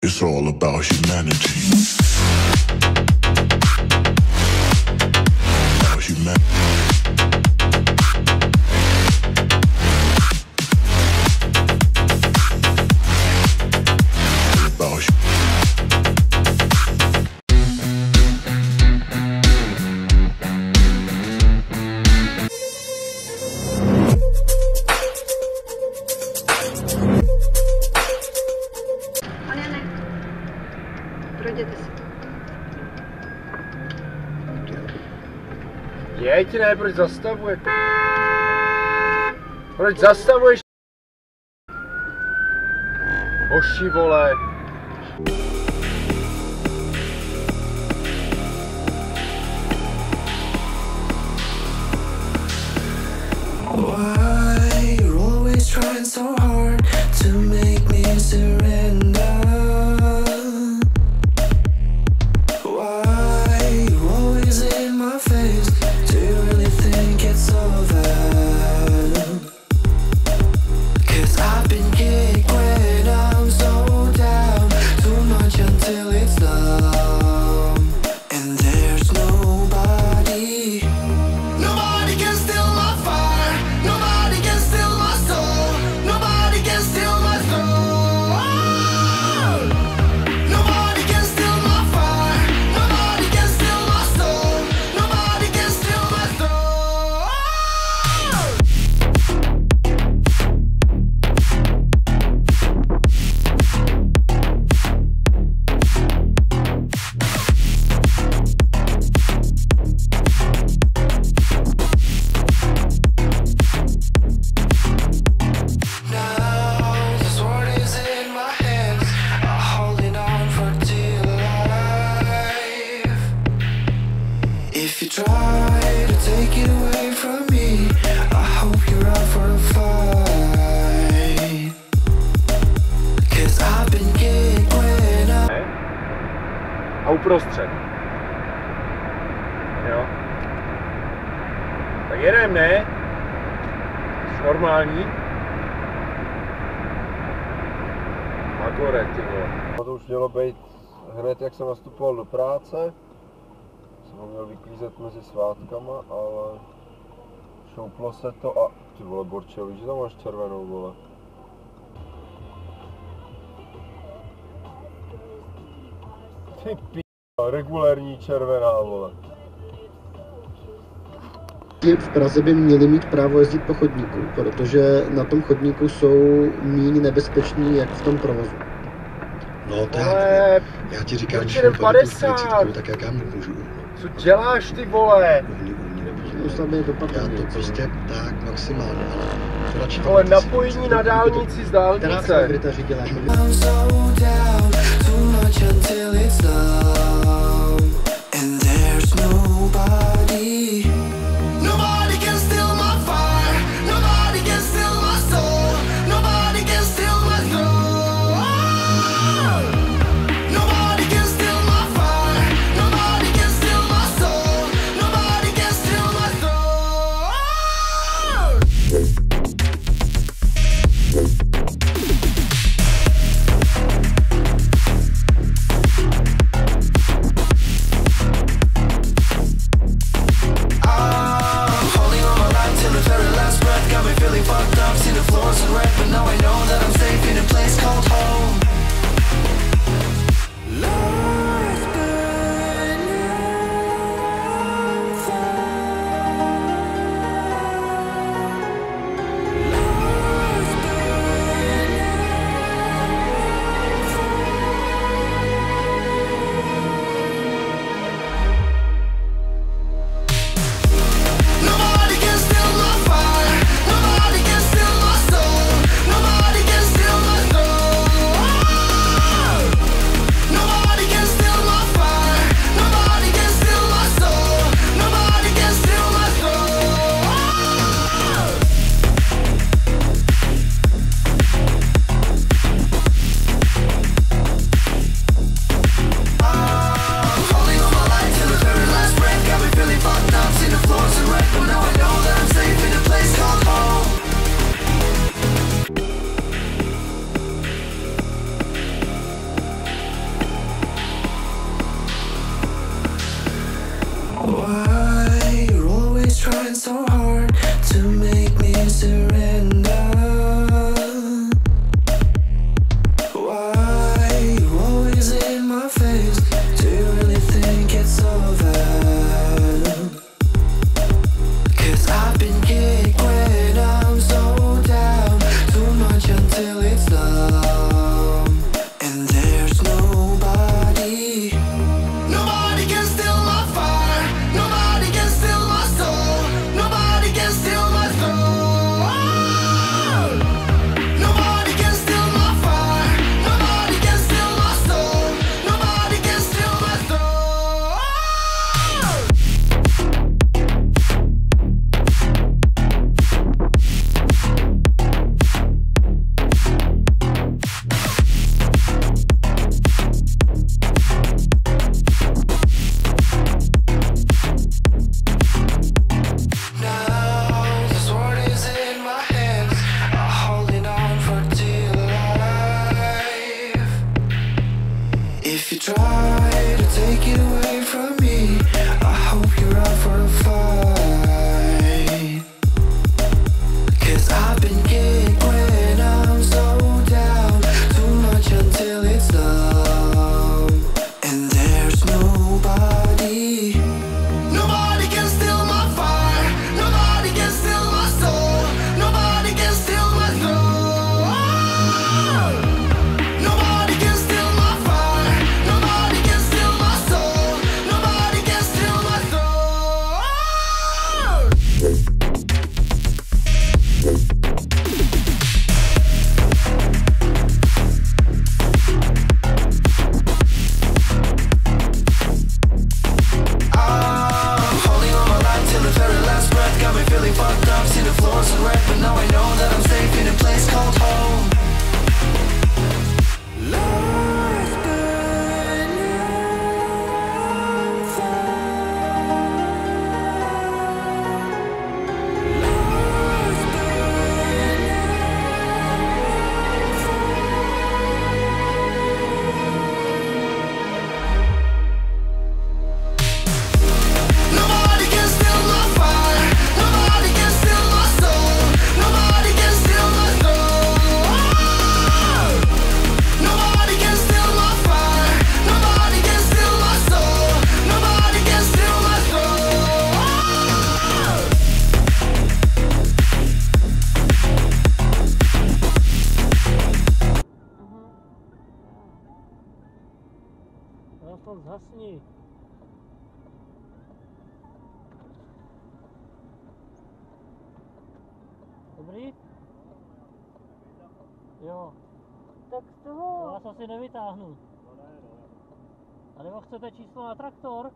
It's all about humanity. About humanity. Projděte si. Jeď, ne, proč zastavuje? Proč zastavuješ? Hoši, vole. Why you're always trying so hard to make me surrender? Why you're always in my face? Do you really think it's over? 'Cause I've been kicked when I'm so down, too much until it's numb, and there's nobody. Nobody can steal my fire. Nobody can steal my soul. Nobody can steal my soul. Nobody can steal my fire. Nobody can steal my soul. Nobody can steal my soul. Now the sword is in my hands, I'm holding on for dear life. If you try to take it away from me, I hope you're out for a fight. 'Cause I've been kicked when I... A uprostřed. Jo. Tak jedem, ne? Jsi normální? Magore, ty vole. To už mělo být hned, jak jsem nastupoval do práce. Jsem ho měl vyklízet mezi svátkama, ale šouplo se to a... Ty vole, Borčo, víš, že tam máš červenou, vole? Ty p***o, regulérní červená, vole. V Praze by měli mít právo jezdit po chodníku, protože na tom chodníku jsou méně nebezpeční, jak v tom provozu. No tak, Vole, já ti říkám, proč že jdem jdu 50? tak jak já můžu. Co děláš, ty vole? To samé je dopad. Já to prostě tak maximálně, ale to radši... Vole, napojení na dálnici z dálnice. Která celebrita řídila? I'm so down, too much until it's numb, and there's nobody. Nobody can steal my fire. Nobody can steal my soul. Nobody can steal my soul. Nobody can steal my fire. Nobody can steal my soul. Nobody can steal my soul. If you try to take it away from me, I hope you're out for a fight. 'Cause I've been kicked when I'm so down, too much until it's numb. And there's nobody, nobody can steal my fire, nobody can steal my soul, nobody can steal my throne. Nobody can steal my fire, nobody can steal my soul, nobody can steal my throne. I'm holding on my life till the very last breath. Got me feeling fucked up, see the floors are red, but now I know that I'm safe in a place called home. Lost but not found. Lost Nobody can steal my fire, nobody can steal my soul, nobody can steal my throne. Nobody can steal my fire, nobody can steal my soul, nobody can steal my throne. Telefon zhasni. Dobrý? Jo. Tak z To toho... vás asi nevytáhnu. A nebo chcete číslo na traktor?